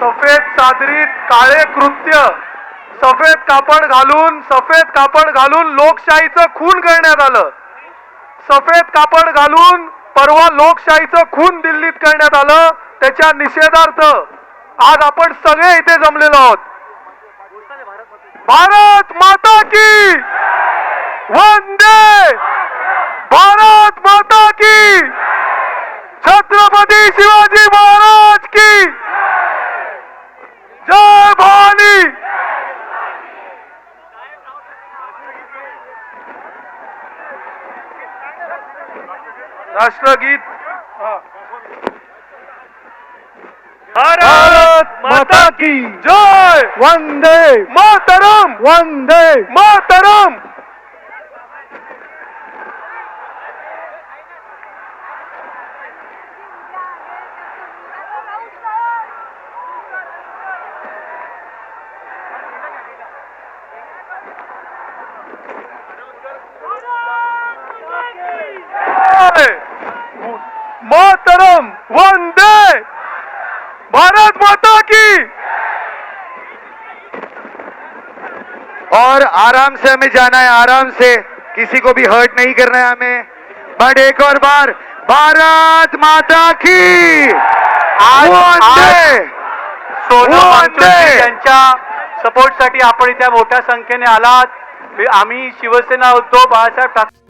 सफेद चादरीत काळे कृत्य, सफेद कापड घालून लोकशाहीचं खून करण्यात आलं. सफेद कापड घालून परवा लोकशाहीचं खून दिल्लीत करण्यात आलं. त्याच्या निषेधार्थ आज आपण सगळे इथे जमलेलो आहोत. भारत माता की वंदे, भारत माता की, छत्रपती शिवाजी महाराज की जय भवानी. राष्ट्रगीत. भारत माता की जय, वंदे मातरम, वंदे मातरम. मातरम, वंदे भारत माता की. और आराम से हमें जाना है, आराम से, किसी को भी हर्ट नहीं करना है हमें. बट एक और बार भारत माता की वंदे. सोनम वांचुरजी यांच्या सपोर्ट साठी आपण इथे मोठ्या संख्येने आलात. आम्ही शिवसेना उद्धव बाळासाहेब ठाकरे